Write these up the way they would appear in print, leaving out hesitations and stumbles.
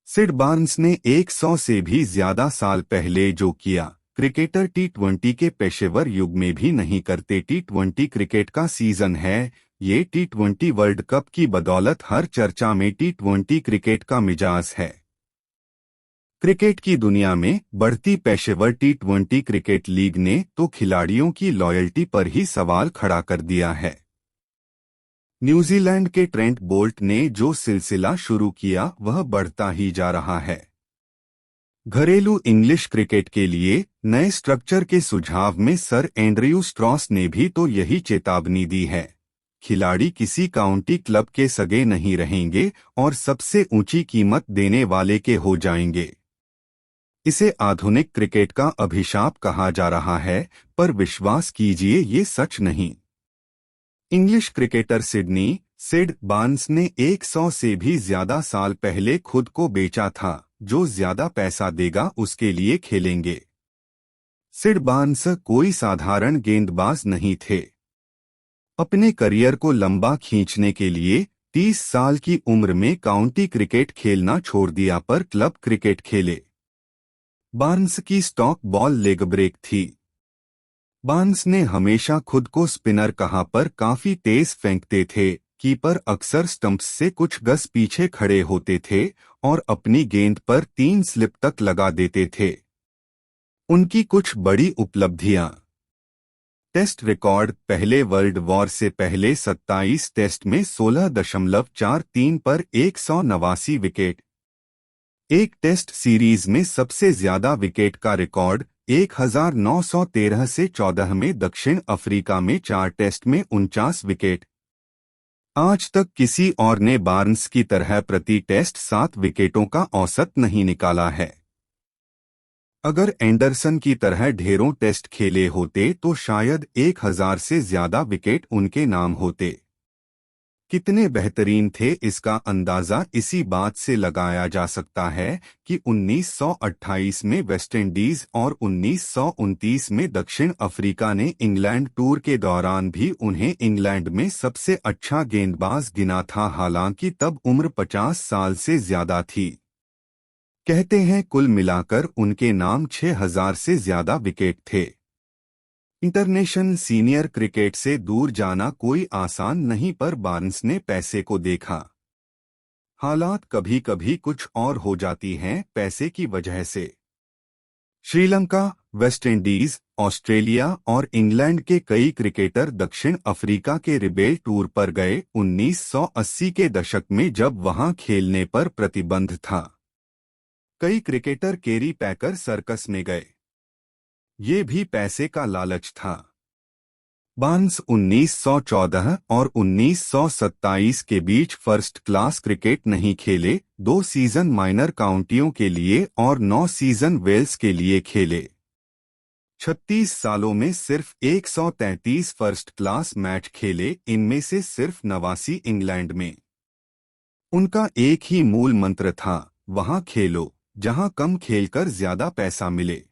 Sid Barnes ने 100 से भी ज्यादा साल पहले जो किया, क्रिकेटर टी20 के पेशेवर युग में भी नहीं करते। टी20 क्रिकेट का सीजन है। ये टी20 वर्ल्ड कप की बदौलत हर चर्चा में टी20 क्रिकेट का मिजाज है। क्रिकेट की दुनिया में बढ़ती पेशेवर टी20 क्रिकेट लीग ने तो खिलाड़ियों की लॉयल्टी पर ही सवाल खड़ा कर दिया है। न्यूजीलैंड के ट्रेंट बोल्ट ने जो सिलसिला शुरू किया वह बढ़ता ही जा रहा है। घरेलू इंग्लिश क्रिकेट के लिए नए स्ट्रक्चर के सुझाव में सर एंड्रयू स्ट्रॉस ने भी तो यही चेतावनी दी है। खिलाड़ी किसी काउंटी क्लब के सगे नहीं रहेंगे और सबसे ऊंची कीमत देने वाले के हो जाएंगे। इसे आधुनिक क्रिकेट का अभिशाप कहा जा रहा है, पर विश्वास कीजिए ये सच नहीं। इंग्लिश क्रिकेटर सिड बार्न्स ने 100 से भी ज्यादा साल पहले खुद को बेचा था। जो ज्यादा पैसा देगा उसके लिए खेलेंगे। सिड बार्न्स कोई साधारण गेंदबाज नहीं थे। अपने करियर को लंबा खींचने के लिए 30 साल की उम्र में काउंटी क्रिकेट खेलना छोड़ दिया, पर क्लब क्रिकेट खेले। बार्न्स की स्टॉक बॉल लेग ब्रेक थी। बार्न्स ने हमेशा खुद को स्पिनर कहा, पर काफी तेज फेंकते थे। कीपर अक्सर स्टंप्स से कुछ गज पीछे खड़े होते थे और अपनी गेंद पर 3 स्लिप तक लगा देते थे। उनकी कुछ बड़ी उपलब्धियां। Test record. पहले वर्ल्ड वॉर से पहले 27 टेस्ट में 16.43 पर 189 विकेट। एक टेस्ट सीरीज में सबसे ज्यादा विकेट का रिकॉर्ड 1913 से 14 में दक्षिण अफ्रीका में 4 टेस्ट में 49 विकेट। आज तक किसी और ने बार्न्स की तरह प्रति टेस्ट 7 विकेटों का औसत नहीं निकाला है। अगर एंडरसन की तरह ढेरों टेस्ट खेले होते तो शायद 1000 से ज्यादा विकेट उनके नाम होते। कितने बेहतरीन थे इसका अंदाजा इसी बात से लगाया जा सकता है कि 1928 में वेस्टइंडीज और 1929 में दक्षिण अफ्रीका ने इंग्लैंड टूर के दौरान भी उन्हें इंग्लैंड में सबसे अच्छा गेंदबाज गिना था, हालांकि तब उम्र 50 साल से ज्यादा थी। कहते हैं कुल मिलाकर उनके नाम 6000 से ज्यादा विकेट थे। इंटरनेशनल सीनियर क्रिकेट से दूर जाना कोई आसान नहीं, पर बार्न्स ने पैसे को देखा। हालात कभी कभी कुछ और हो जाती हैं पैसे की वजह से। श्रीलंका, वेस्टइंडीज, ऑस्ट्रेलिया और इंग्लैंड के कई क्रिकेटर दक्षिण अफ्रीका के रिबेल टूर पर गए 1980 के दशक में, जब वहां खेलने पर प्रतिबंध था। कई क्रिकेटर केरी पैकर सर्कस में गए। ये भी पैसे का लालच था। बार्न्स 1914 और 1927 के बीच फर्स्ट क्लास क्रिकेट नहीं खेले, 2 सीजन माइनर काउंटियों के लिए और 9 सीजन वेल्स के लिए खेले। 36 सालों में सिर्फ 133 फर्स्ट क्लास मैच खेले, इनमें से सिर्फ 89 इंग्लैंड में। उनका एक ही मूल मंत्र था, वहां खेलो जहां कम खेलकर ज्यादा पैसा मिले।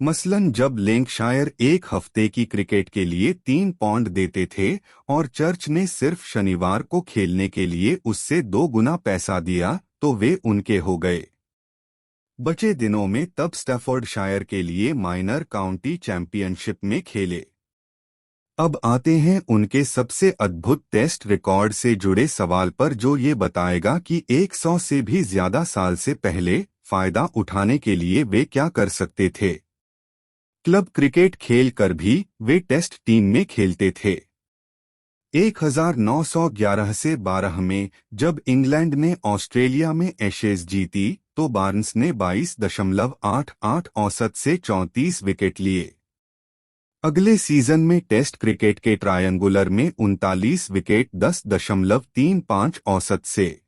मसलन जब लैंकशायर एक हफ्ते की क्रिकेट के लिए 3 पाउंड देते थे और चर्च ने सिर्फ शनिवार को खेलने के लिए उससे 2 गुना पैसा दिया, तो वे उनके हो गए। बचे दिनों में तब स्टैफोर्डशायर के लिए माइनर काउंटी चैंपियनशिप में खेले। अब आते हैं उनके सबसे अद्भुत टेस्ट रिकॉर्ड से जुड़े सवाल पर, जो ये बताएगा कि 100 से भी ज्यादा साल से पहले फायदा उठाने के लिए वे क्या कर सकते थे। क्लब क्रिकेट खेल कर भी वे टेस्ट टीम में खेलते थे। 1911 से 12 में जब इंग्लैंड ने ऑस्ट्रेलिया में एशेज जीती, तो बार्न्स ने 22.88 औसत से 34 विकेट लिए। अगले सीजन में टेस्ट क्रिकेट के ट्रायंगुलर में 39 विकेट 10.35 औसत से।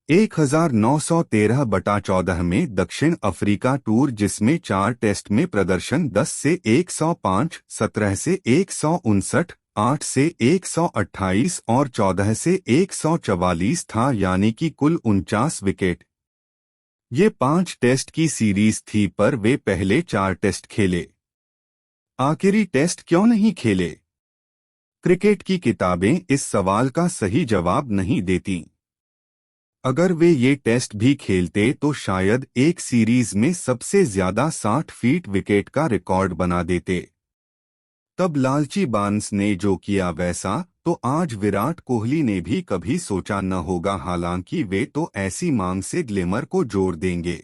1913/14 में दक्षिण अफ्रीका टूर, जिसमें 4 टेस्ट में प्रदर्शन 10 से 105, 17 से 159, 8 से 128 और 14 से 144 था, यानी कि कुल 49 विकेट। ये 5 टेस्ट की सीरीज थी, पर वे पहले 4 टेस्ट खेले। आखिरी टेस्ट क्यों नहीं खेले? क्रिकेट की किताबें इस सवाल का सही जवाब नहीं देती। अगर वे ये टेस्ट भी खेलते तो शायद एक सीरीज में सबसे ज्यादा 60 फीट विकेट का रिकॉर्ड बना देते। तब लालची बार्न्स ने जो किया वैसा तो आज विराट कोहली ने भी कभी सोचा न होगा, हालांकि वे तो ऐसी मांग से ग्लैमर को जोड़ देंगे।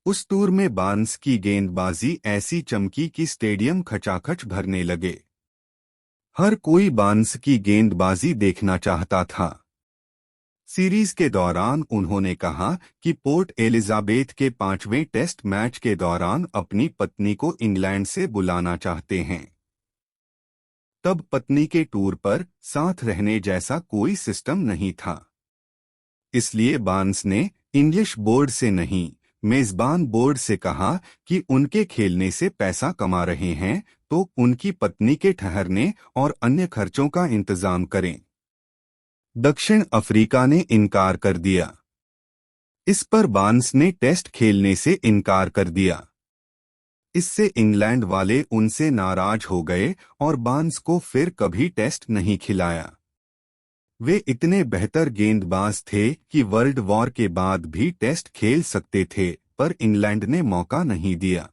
उस टूर में बार्न्स की गेंदबाजी ऐसी चमकी कि स्टेडियम खचाखच भरने लगे। हर कोई बार्न्स की गेंदबाजी देखना चाहता था। सीरीज के दौरान उन्होंने कहा कि पोर्ट एलिजाबेथ के 5वें टेस्ट मैच के दौरान अपनी पत्नी को इंग्लैंड से बुलाना चाहते हैं। तब पत्नी के टूर पर साथ रहने जैसा कोई सिस्टम नहीं था। इसलिए बार्न्स ने इंग्लिश बोर्ड से नहीं, मेजबान बोर्ड से कहा कि उनके खेलने से पैसा कमा रहे हैं तो उनकी पत्नी के ठहरने और अन्य खर्चों का इंतजाम करें। दक्षिण अफ्रीका ने इनकार कर दिया। इस पर बार्न्स ने टेस्ट खेलने से इनकार कर दिया। इससे इंग्लैंड वाले उनसे नाराज हो गए और बार्न्स को फिर कभी टेस्ट नहीं खिलाया। वे इतने बेहतर गेंदबाज थे कि वर्ल्ड वॉर के बाद भी टेस्ट खेल सकते थे, पर इंग्लैंड ने मौका नहीं दिया।